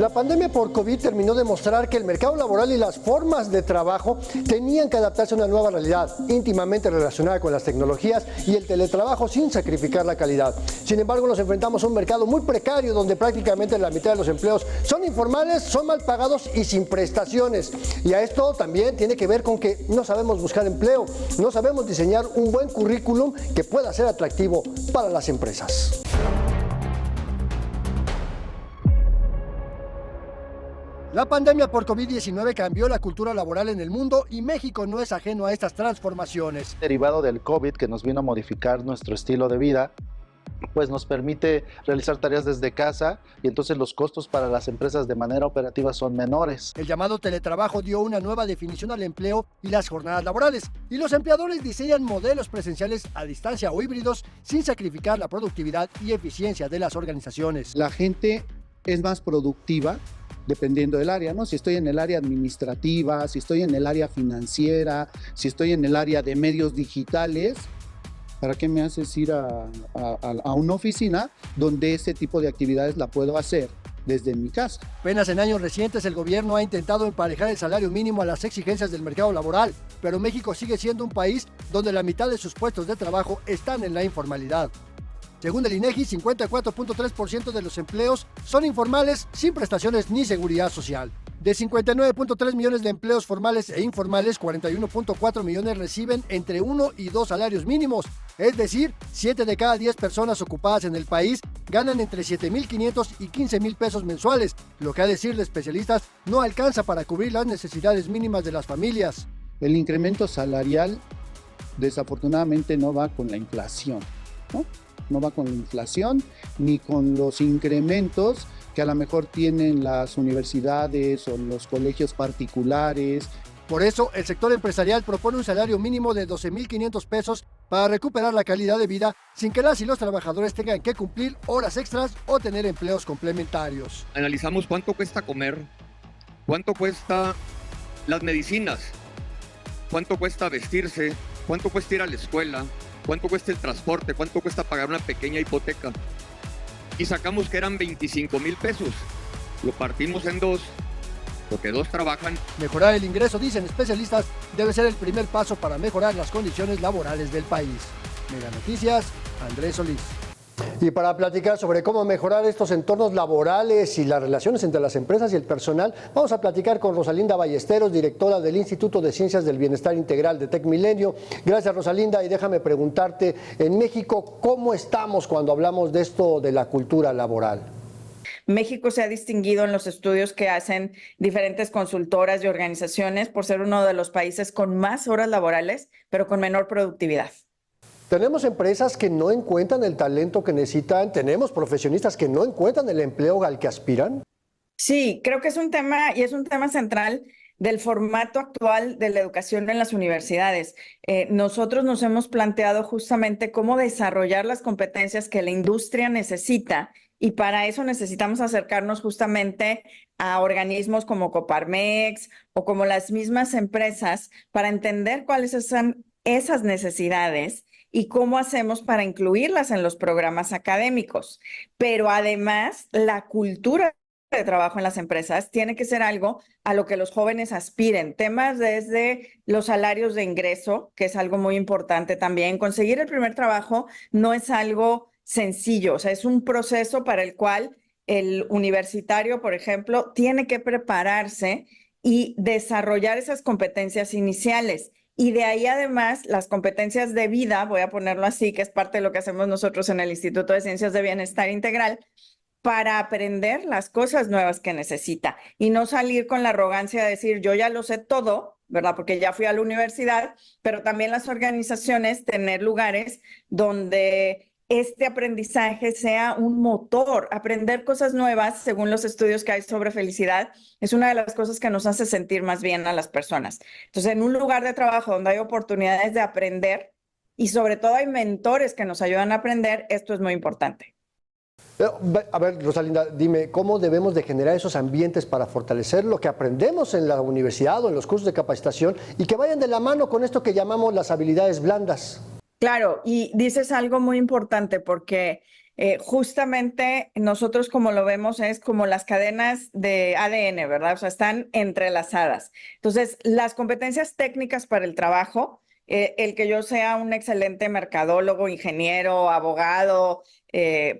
La pandemia por COVID terminó de mostrar que el mercado laboral y las formas de trabajo tenían que adaptarse a una nueva realidad, íntimamente relacionada con las tecnologías y el teletrabajo sin sacrificar la calidad. Sin embargo, nos enfrentamos a un mercado muy precario donde prácticamente la mitad de los empleos son informales, son mal pagados y sin prestaciones. Y a esto también tiene que ver con que no sabemos buscar empleo, no sabemos diseñar un buen currículum que pueda ser atractivo para las empresas. La pandemia por COVID-19 cambió la cultura laboral en el mundo y México no es ajeno a estas transformaciones. Derivado del COVID, que nos vino a modificar nuestro estilo de vida, pues nos permite realizar tareas desde casa y entonces los costos para las empresas de manera operativa son menores. El llamado teletrabajo dio una nueva definición al empleo y las jornadas laborales, y los empleadores diseñan modelos presenciales a distancia o híbridos sin sacrificar la productividad y eficiencia de las organizaciones. La gente es más productiva dependiendo del área, ¿no? Si estoy en el área administrativa, si estoy en el área financiera, si estoy en el área de medios digitales, ¿para qué me haces ir a una oficina donde ese tipo de actividades la puedo hacer desde mi casa? Apenas en años recientes el gobierno ha intentado emparejar el salario mínimo a las exigencias del mercado laboral, pero México sigue siendo un país donde la mitad de sus puestos de trabajo están en la informalidad. Según el INEGI, 54.3% de los empleos son informales sin prestaciones ni seguridad social. De 59.3 millones de empleos formales e informales, 41.4 millones reciben entre 1 y 2 salarios mínimos. Es decir, 7 de cada 10 personas ocupadas en el país ganan entre 7.500 y 15.000 pesos mensuales, lo que a decir de especialistas no alcanza para cubrir las necesidades mínimas de las familias. El incremento salarial desafortunadamente no va con la inflación, ¿no? No va con la inflación ni con los incrementos que a lo mejor tienen las universidades o los colegios particulares. Por eso, el sector empresarial propone un salario mínimo de 12.500 pesos para recuperar la calidad de vida sin que las y los trabajadores tengan que cumplir horas extras o tener empleos complementarios. Analizamos cuánto cuesta comer, cuánto cuesta las medicinas, cuánto cuesta vestirse, cuánto cuesta ir a la escuela, cuánto cuesta el transporte, cuánto cuesta pagar una pequeña hipoteca. Y sacamos que eran 25,000 pesos. Lo partimos en dos, porque dos trabajan. Mejorar el ingreso, dicen especialistas, debe ser el primer paso para mejorar las condiciones laborales del país. Mega Noticias, Andrés Solís. Y para platicar sobre cómo mejorar estos entornos laborales y las relaciones entre las empresas y el personal, vamos a platicar con Rosalinda Ballesteros, directora del Instituto de Ciencias del Bienestar Integral de TecMilenio. Gracias, Rosalinda, y déjame preguntarte, en México, ¿cómo estamos cuando hablamos de esto de la cultura laboral? México se ha distinguido en los estudios que hacen diferentes consultoras y organizaciones por ser uno de los países con más horas laborales, pero con menor productividad. Tenemos empresas que no encuentran el talento que necesitan, tenemos profesionistas que no encuentran el empleo al que aspiran. Sí, creo que es un tema y es un tema central del formato actual de la educación en las universidades. Nosotros nos hemos planteado justamente cómo desarrollar las competencias que la industria necesita y para eso necesitamos acercarnos justamente a organismos como Coparmex o como las mismas empresas para entender cuáles son esas necesidades y cómo hacemos para incluirlas en los programas académicos. Pero además, la cultura de trabajo en las empresas tiene que ser algo a lo que los jóvenes aspiren. Temas desde los salarios de ingreso, que es algo muy importante también. Conseguir el primer trabajo no es algo sencillo, o sea, es un proceso para el cual el universitario, por ejemplo, tiene que prepararse y desarrollar esas competencias iniciales. Y de ahí además las competencias de vida, voy a ponerlo así, que es parte de lo que hacemos nosotros en el Instituto de Ciencias de Bienestar Integral, para aprender las cosas nuevas que necesita y no salir con la arrogancia de decir yo ya lo sé todo, ¿verdad? Porque ya fui a la universidad, pero también las organizaciones tener lugares donde este aprendizaje sea un motor. Aprender cosas nuevas, según los estudios que hay sobre felicidad, es una de las cosas que nos hace sentir más bien a las personas. Entonces, en un lugar de trabajo donde hay oportunidades de aprender y sobre todo hay mentores que nos ayudan a aprender, esto es muy importante. A ver, Rosalinda, dime, ¿cómo debemos de generar esos ambientes para fortalecer lo que aprendemos en la universidad o en los cursos de capacitación y que vayan de la mano con esto que llamamos las habilidades blandas? Claro, y dices algo muy importante porque justamente nosotros como lo vemos es como las cadenas de ADN, ¿verdad? O sea, están entrelazadas. Entonces, las competencias técnicas para el trabajo, el que yo sea un excelente mercadólogo, ingeniero, abogado,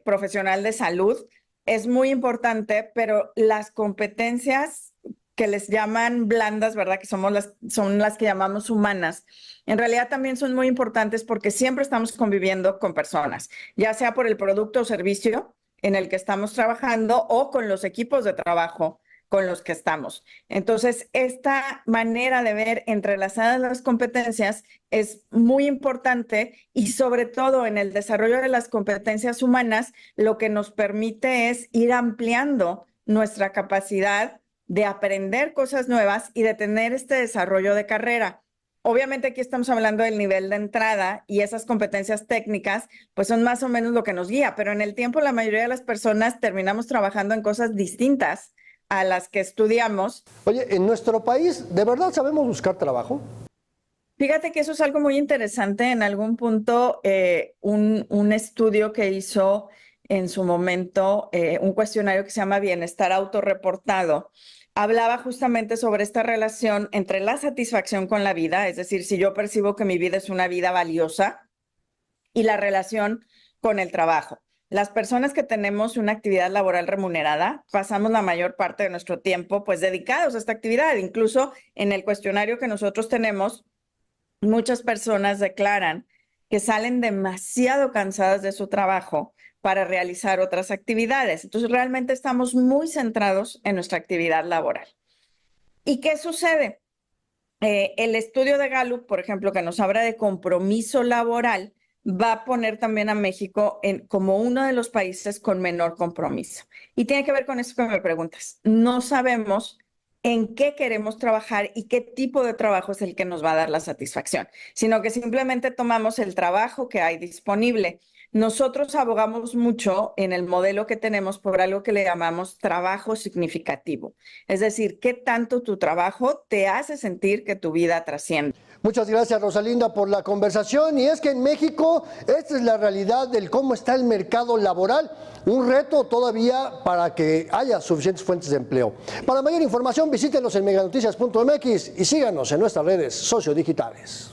profesional de salud, es muy importante, pero las competencias que les llaman blandas, ¿verdad? Que son las que llamamos humanas. En realidad también son muy importantes porque siempre estamos conviviendo con personas, ya sea por el producto o servicio en el que estamos trabajando o con los equipos de trabajo con los que estamos. Entonces, esta manera de ver entrelazadas las competencias es muy importante y sobre todo en el desarrollo de las competencias humanas, lo que nos permite es ir ampliando nuestra capacidad de aprender cosas nuevas y de tener este desarrollo de carrera. Obviamente aquí estamos hablando del nivel de entrada y esas competencias técnicas pues son más o menos lo que nos guía, pero en el tiempo la mayoría de las personas terminamos trabajando en cosas distintas a las que estudiamos. Oye, en nuestro país, ¿de verdad sabemos buscar trabajo? Fíjate que eso es algo muy interesante. En algún punto, un estudio que hizo en su momento, un cuestionario que se llama Bienestar Autorreportado, hablaba justamente sobre esta relación entre la satisfacción con la vida, es decir, si yo percibo que mi vida es una vida valiosa, y la relación con el trabajo. Las personas que tenemos una actividad laboral remunerada, pasamos la mayor parte de nuestro tiempo pues dedicados a esta actividad. Incluso en el cuestionario que nosotros tenemos, muchas personas declaran que salen demasiado cansadas de su trabajo para realizar otras actividades. Entonces, realmente estamos muy centrados en nuestra actividad laboral. ¿Y qué sucede? El estudio de Gallup, por ejemplo, que nos habla de compromiso laboral, va a poner también a México como uno de los países con menor compromiso. Y tiene que ver con eso que me preguntas. No sabemos en qué queremos trabajar y qué tipo de trabajo es el que nos va a dar la satisfacción, sino que simplemente tomamos el trabajo que hay disponible. Nosotros abogamos mucho en el modelo que tenemos por algo que le llamamos trabajo significativo. Es decir, qué tanto tu trabajo te hace sentir que tu vida trasciende. Muchas gracias, Rosalinda, por la conversación. Y es que en México esta es la realidad del cómo está el mercado laboral. Un reto todavía para que haya suficientes fuentes de empleo. Para mayor información visítenos en meganoticias.mx y síganos en nuestras redes sociodigitales.